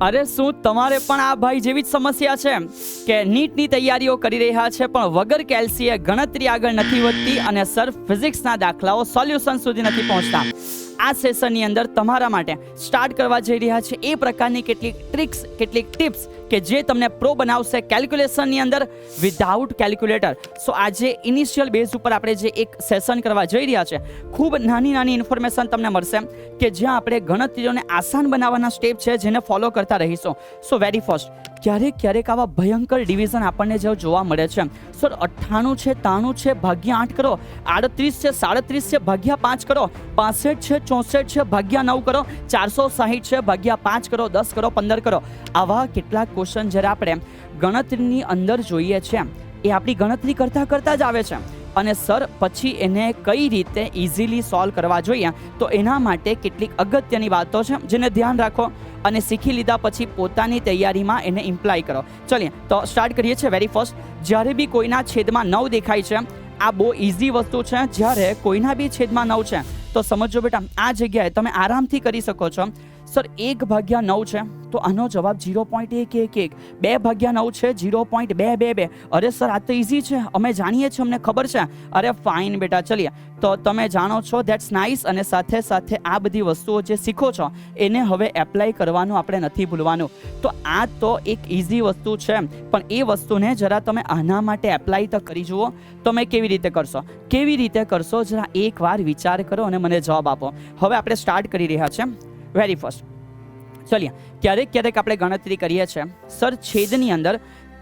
અરે શું તમારે પણ આ ભાઈ જેવી જ સમસ્યા છે કે નીટની તૈયારીઓ કરી રહ્યા છે પણ વગર કેલ્સીએ ગણતરી આગળ નથી વધતી અને સર ફિઝિક્સના દાખલાઓ સોલ્યુશન સુધી નથી પહોંચતા? આ સેશનની અંદર તમારા માટે સ્ટાર્ટ કરવા જઈ રહ્યા છે એ પ્રકારની કેટલીક ટ્રિક્સ, કેટલીક ટિપ્સ કે જે તમને પ્રો બનાવશે કેલ્ક્યુલેશનની અંદર વિધાઉટ કેલ્ક્યુલેટર. સો આજે ઇનિશિયલ બેઝ ઉપર આપણે જે એક સેશન કરવા જઈ રહ્યા છે, ખૂબ નાની નાની ઇન્ફોર્મેશન તમને મળશે કે જ્યાં આપણે ગણતરીઓને આસાન બનાવવાના સ્ટેપ છે જેને ફોલો કરતા રહીશું. સો વેરી ફર્સ્ટ, ક્યારેક આવા ભયંકર ડિવિઝન આપણને જો જોવા મળે છે, સર 98 છે 93 છે ભાગ્યા 8 કરો, 38 છે 37 છે ભાગ્યા 5 કરો, 65 છે 64 છે ભાગ્યા 9 કરો, 460 છે ભાગ્યા 5 કરો, 10 કરો, 15 કરો. આવા કેટલાક ક્વેશ્ચન જ્યારે આપણે ગણતરીની અંદર જોઈએ છે એ આપણી ગણતરી કરતા જ આવે છે અને સર પછી એને કઈ રીતે ઇઝીલી સોલ્વ કરવા જોઈએ, તો એના માટે કેટલીક અગત્યની વાતો છે જેને ધ્યાન રાખો અને શીખી લીધા પછી પોતાની તૈયારીમાં એને ઇમ્પ્લાય કરો. ચલીએ તો સ્ટાર્ટ કરીએ છીએ. વેરી ફર્સ્ટ, જ્યારે બી કોઈના છેદમાં 9 દેખાય છે, આ બહુ ઇઝી વસ્તુ છે. જ્યારે કોઈના બી છેદમાં 9 છે તો સમજો બેટા, આ જગ્યાએ તમે આરામથી કરી શકો છો. સર 1/9 છે તો આનો જવાબ 0.111. 2/9 છે 0.222. અરે સર આ તો ઇઝી છે, અમે જાણીએ છીએ, અમને ખબર છે. અરે ફાઇન બેટા, ચલીએ તો તમે જાણો છો, ધેટ્સ નાઇસ. અને સાથે સાથે આ બધી વસ્તુઓ જે શીખો છો એને હવે એપ્લાય કરવાનું આપણે નથી ભૂલવાનું. તો આ તો એક ઇઝી વસ્તુ છે, પણ એ વસ્તુને જરા તમે આના માટે એપ્લાય તો કરી જુઓ. તમે કેવી રીતે કરશો જરા એકવાર વિચાર કરો અને મને જવાબ આપો. હવે આપણે સ્ટાર્ટ કરી રહ્યા છે. વેરી ફર્સ્ટ, ચલીએ ક્યારેક આપણે ગણતરી કરીએ છીએ, સર છેદની અંદર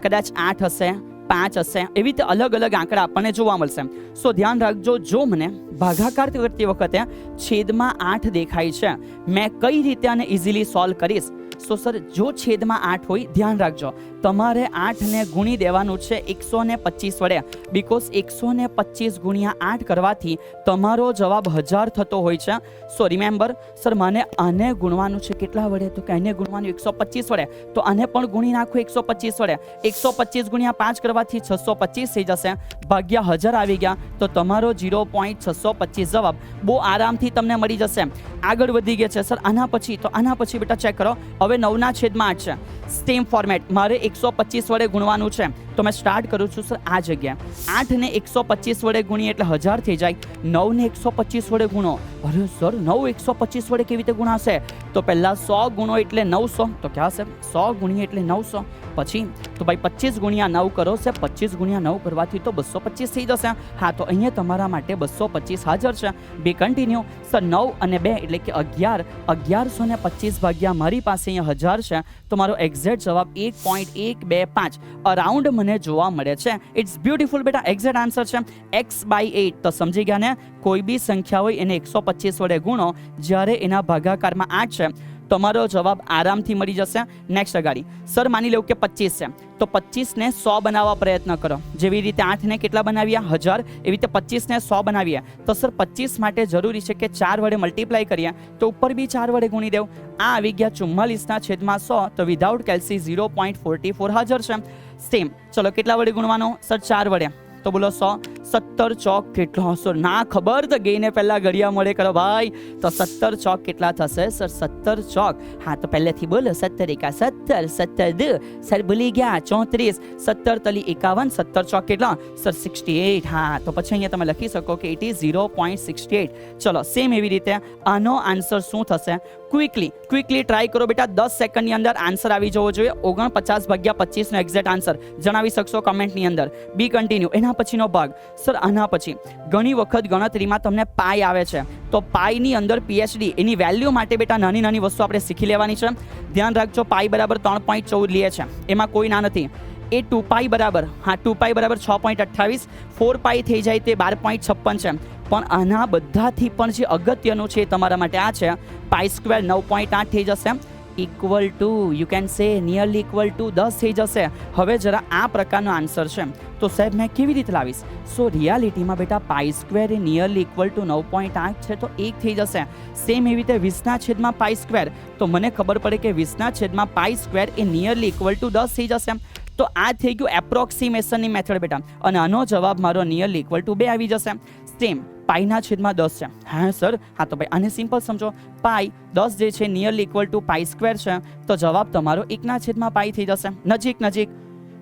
કદાચ 8 હશે, 5 હશે, એવી રીતે અલગ અલગ આંકડા આપણને જોવા મળશે. સો ધ્યાન રાખજો, જો મને ભાગાકાર કરતી વખતે છેદમાં 8 દેખાય છે, મેં કઈ રીતે આને ઇઝીલી સોલ્વ કરીશ? સો સર જો છેદમાં 8 હોય, ધ્યાન રાખજો, તમારે 8ને ગુણી દેવાનું છે 125 વડે, બીકોઝ 125 ગુણ્યા 8 કરવાથી તમારો જવાબ 1000 થતો હોય છે. સો રિમેમ્બર, સર મને આને ગુણવાનું છે કેટલા વડે? તો કે આને ગુણવાનું 125 વડે, તો આને પણ ગુણી નાખો 125 વડે. 125 ગુણ્યા 5 કરવાથી 625 થઈ જશે, ભાગ્યા 1000 આવી ગયા, તો તમારો 0.625 જવાબ બહુ આરામથી તમને મળી જશે. આગળ વધી ગયા છે સર આના પછી બેટા ચેક કરો. હવે 9 છેદમાં 8 છે, સેમ ફોર્મેટ, મારે 125 વડે ગુણવાનું છે. તો મેં સ્ટાર્ટ કરું છું સર આ જગ્યાએ. 8ને 125 વડે ગુણીએ એટલે 1000 થઈ જાય. 9ને 125 વડે ગુણો. અરે સર 9 125 વડે કેવી રીતે ગુણાશે? તો પહેલા 100 ગુણો એટલે 900, તો ક્યાં છે 100 ગુણીએ એટલે 900. પછી તો ભાઈ 25 ગુણ્યા 9 કરો છે, 25 ગુણ્યા 9 કરવાથી તો 225 થઈ જશે. હા, તો અહીંયા તમારા માટે 225 હાજર છે. બી કન્ટિન્યુ. સર 9 અને 2 એટલે કે 11, 1125 ભાગ્યા મારી પાસે અહીંયા 1000 છે, તો મારો એક્ઝેક્ટ જવાબ 1.125 અરાઉન્ડ મને જોવા મળે છે. ઇટ્સ બ્યુટીફુલ બેટા, એક્ઝેક્ટ આન્સર છે x/8. તો સમજી ગયા ને, કોઈ બી સંખ્યા હોય એને 125 વડે ગુણો, જ્યારે એના ભાગાકારમાં 8 છે, તમારો જવાબ આરામથી મળી જશે. નેક્સ્ટ અગાડી, સર માની લો કે 25 છે, તો 25ને 100 બનાવવા પ્રયત્ન કરો. જેવી રીતે 8ને કેટલા બનાવ્યા 1000, એવી રીતે 25ને 100 બનાવીએ. તો સર 25 માટે જરૂરી છે કે 4 વડે મલ્ટીપ્લાય કરીએ, તો ઉપર બી 4 વડે ગુણી દેવું. આ આવી ગયા 44/100, તો વિધાઉટ કેલ્સી 0.44 હાજર છે. સેમ, ચલો કેટલા વડે ગુણવાનો? સર 4 વડે. તો બોલો 100. 17 ચોક કેટલો? સર ના ખબર, તો ગઈને પહેલા ઘડિયા મળે કરો ભાઈ. તો 17 ચોક કેટલા થશે? સર 17 ચોક, હા તો પહેલેથી બોલો, 17 એકા 17, 17 2, સર ભૂલી ગયા 34, 17 તલી 51, 17 ચોક કેટલા? સર 68. હા, તો પછી અહીંયા તમે લખી શકો કે ઇટ ઇઝ 0.68. ચલો સેમ એવી રીતે આનો આન્સર શું થશે? ક્વિકલી ટ્રાય કરો બેટા, 10 સેકન્ડની અંદર આન્સર આવી જવો જોઈએ. 49/25 નો એક્ઝેક્ટ આન્સર જણાવી શકશો કમેન્ટની અંદર. બી કન્ટિન્યુ. એના પછીનો ભાગ, સર આના પછી ઘણી વખત ગણતરીમાં તમને પાઈ આવે છે, તો પાઈની અંદર PhD એની વેલ્યુ માટે બેટા નાની નાની વસ્તુ આપણે શીખી લેવાની છે. ધ્યાન રાખજો, પાઈ બરાબર 3.14 લે છે, એમાં કોઈ ના નથી. એ 2π બરાબર, હા 2π બરાબર 6.28, 4π થઈ જાય તે 12.56 છે. પણ આના બધાથી પણ જે અગત્યનું છે તમારા માટે આ છે, π² 9.8 થઈ જશે. Equal to you can say nearly equal two 10 થઈ જશે. હવે જરા આ પ્રકારનો આન્સર છે તો સાહેબ મેં કેવી રીતે લાવીશ? સો રિયાલિટીમાં બેટા પાઈ સ્ક્વેર એ નિયરલી ઇક્વલ ટુ 9.8 છે તો 1 થઈ જશે. સેમ એવી રીતે 20/, પાઈ સ્ક્વેર, તો મને ખબર પડે કે 20/, પાઈ સ્ક્વેર એ નિયરલી ઇક્વલ ટુ 10 થઈ જશે. તો આ થઈ ગયું એપ્રોક્સિમેશનની મેથડ બેટા, અને આનો જવાબ મારો નિયરલી ઇક્વલ ટુ 2 આવી જશે. સેમ પાઈના છેદમાં 10 છે. હા સર, હા તો ભાઈ આને સિમ્પલ સમજો. પાઈ 10 જે છે nearly equal to pi square છે, તો જવાબ તમારો 1/, પાઈ થઈ જશે. નજીક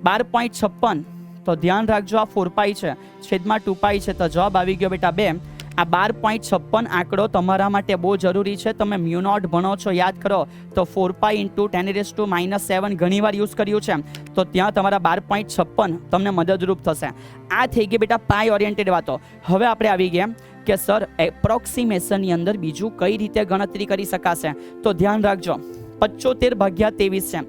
12.56, તો ધ્યાન રાખજો આ 4 પાઈ છે, છેદમાં 2 પાઈ છે, તો જવાબ આવી ગયો બેટા 2. આ 12.56 આંકડો તમારા માટે બહુ જરૂરી છે. તમે મ્યુનોટ ભણો છો, યાદ કરો તો 4 પાઈ ઇન્ટુ 10⁻⁻7 ઘણી વાર યુઝ કર્યું છે, તો ત્યાં તમારા 12.56 તમને મદદરૂપ થશે. આ થઈ ગઈ બેટા પાઈ ઓરિએન્ટેડ વાતો. હવે આપણે આવી ગયા કે સર એપ્રોક્સિમેશનની અંદર બીજું કઈ રીતે ગણતરી કરી શકાશે? તો ધ્યાન રાખજો 75/23 છે.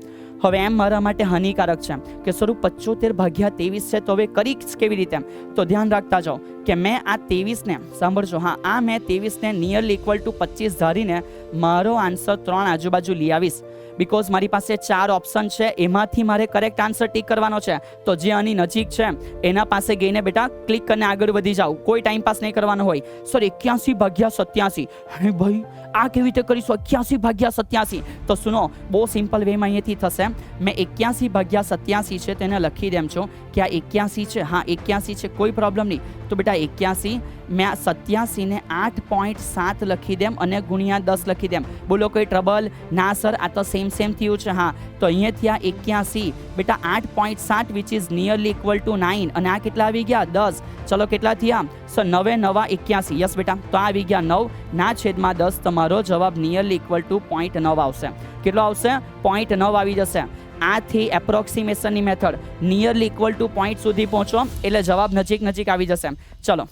હવે એમ મારા માટે હાનિકારક છે કે સર 75/23 છે, તો હવે કરીશ કેવી રીતે? તો ધ્યાન રાખતા જાઓ કે મેં આ 23 ને સાંભળજો, હા આ મેં 23 ને નિયરલી ઇક્વલ ટુ 25 ધારીને મારો આન્સર 3 આજુબાજુ લઈ આવીશ. બિકોઝ મારી પાસે 4 ઓપ્શન છે, એમાંથી મારે કરેક્ટ આન્સર ટીક કરવાનો છે. તો જે આની નજીક છે એના પાસે ગઈને બેટા ક્લિક કરીને આગળ વધી જાઓ, કોઈ ટાઈમ પાસ નહીં કરવાનો હોય. સર 81/87, હે ભાઈ આ કેવી રીતે કરીશું 81/87? તો સુનો, બહુ સિમ્પલ વેમાં અહીંયાથી થશે. મેં 81/87 છે તેને લખી દેમ છું કે આ 81 છે. હા 81 છે, કોઈ પ્રોબ્લેમ નહીં. તો બેટા 81 મેં આ 87 ને 8.7 લખી દેમ અને ગુણ્યા 10 લખી દેમ. બોલો કોઈ ટ્રબલ? ના સર, આ તો સેમ થયું છે. હા તો અહીંયાથી આ 81 બેટા 8.7 which is nearly equal two 9, અને આ કેટલા આવી ગયા 10. ચલો કેટલા થયા સર? 9 × 9 = 81. યસ બેટા, તો આ આવી ગયા 9/10. તમારો જવાબ નિયરલી ઇક્વલ ટુ 0.9 આવશે. કેટલો આવશે? 0.9 આવી જશે. આથી એપ્રોક્સિમેશનની method nearly equal to point સુધી પહોંચો એટલે જવાબ નજીક આવી જશે. ચલો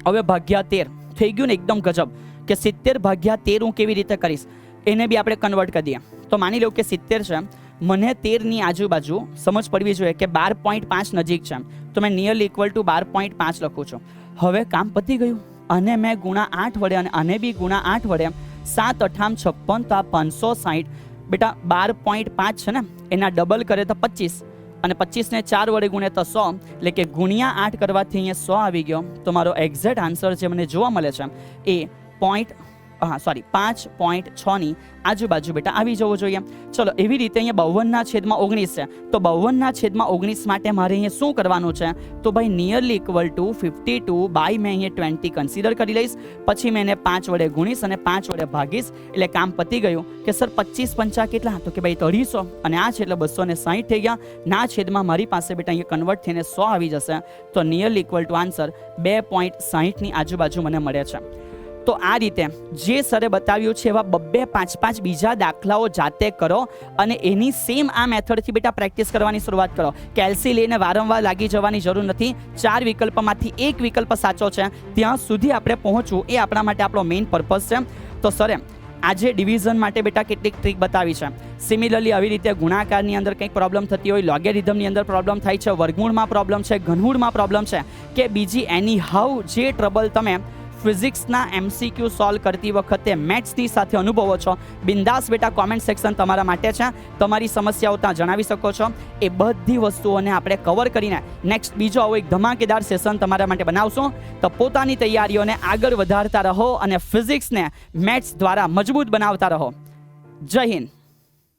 હવે ભાગ્યા 13 થઈ ગયું ને, એકદમ ગજબ કે 70/13 હું કેવી રીતે કરીશ એને બી આપણે કન્વર્ટ કરી દઈએ. તો માની લો કે 70 છે, મને 13ની આજુબાજુ સમજ પડવી જોઈએ કે 12.5 નજીક છે, તો મેં નિયરલી ઇક્વલ ટુ 12.5 લખું છું. હવે કામ પતી ગયું, અને મેં ગુણા 8 વડે અને આને બી ગુણા 8 વડે 7×8 = 56, તો આ 560 બેટા 12.5 છે ને એના ડબલ કરે તો 25, અને 25 ને 4 વડે ગુણે તો 100, એટલે કે ગુણ્યા 8 કરવાથી અહીંયા 100 આવી ગયો. તો મારો એક્ઝેક્ટ આન્સર જે મને જોવા મળે છે એ 5.6ની આજુબાજુ બેટા આવી જવો જોઈએ. ચલો એવી રીતે અહીંયા 52/19 છે, તો 52/19 માટે મારે અહીંયા શું કરવાનું છે? તો ભાઈ નિયરલી ઇક્વલ ટુ 52 બાય મેં અહીંયા 20 કન્સિડર કરી લઈશ, પછી મેં એને 5 વડે ગુણીશ અને 5 વડે ભાગીશ, એટલે કામ પતી ગયું. કે સર 25×5 કેટલા? તો કે ભાઈ 300, અને આ છે એટલે 260 થઈ ગયા. ના છેદમાં મારી પાસે બેટા અહીંયા કન્વર્ટ થઈને 100 આવી જશે. તો નિયરલી ઇક્વલ ટુ આન્સર 2.60ની આજુબાજુ મને મળે છે. તો આ રીતે જે સરે બતાવ્યું છે એવા 2-5 બીજા દાખલાઓ જાતે કરો, અને એની સેમ આ મેથડથી બેટા પ્રેક્ટિસ કરવાની શરૂઆત કરો. કેલ્સી લઈને વારંવાર લાગી જવાની જરૂર નથી. 4 વિકલ્પમાંથી એક વિકલ્પ સાચો છે ત્યાં સુધી આપણે પહોંચવું એ આપણા માટે આપણો મેઇન પર્પઝ છે. તો સરે આજે ડિવિઝન માટે બેટા કેટલીક ટ્રીક બતાવી છે. સિમિલરલી આવી રીતે ગુણાકારની અંદર કંઈક પ્રોબ્લેમ થતી હોય, લોગેરિધમની અંદર પ્રોબ્લેમ થાય છે, વર્ગમૂળમાં પ્રોબ્લેમ છે, ઘનમૂળમાં પ્રોબ્લેમ છે, કે બીજી એની હાઉ જે ટ્રબલ તમે ફિઝિક્સના MCQ સોલ્વ કરતી વખતે મેથ્સની સાથે અનુભવો છો, બિંદાસ બેટા કોમેન્ટ સેક્શન તમારા માટે છે. તમારી સમસ્યાઓ ત્યાં જણાવી શકો છો. એ બધી વસ્તુઓને આપણે કવર કરીને નેક્સ્ટ બીજો આવો એક ધમાકેદાર સેશન તમારા માટે બનાવશું. તો પોતાની તૈયારીઓને આગળ વધારતા રહો અને ફિઝિક્સને મેથ્સ દ્વારા મજબૂત બનાવતા રહો. જય હિન્દ.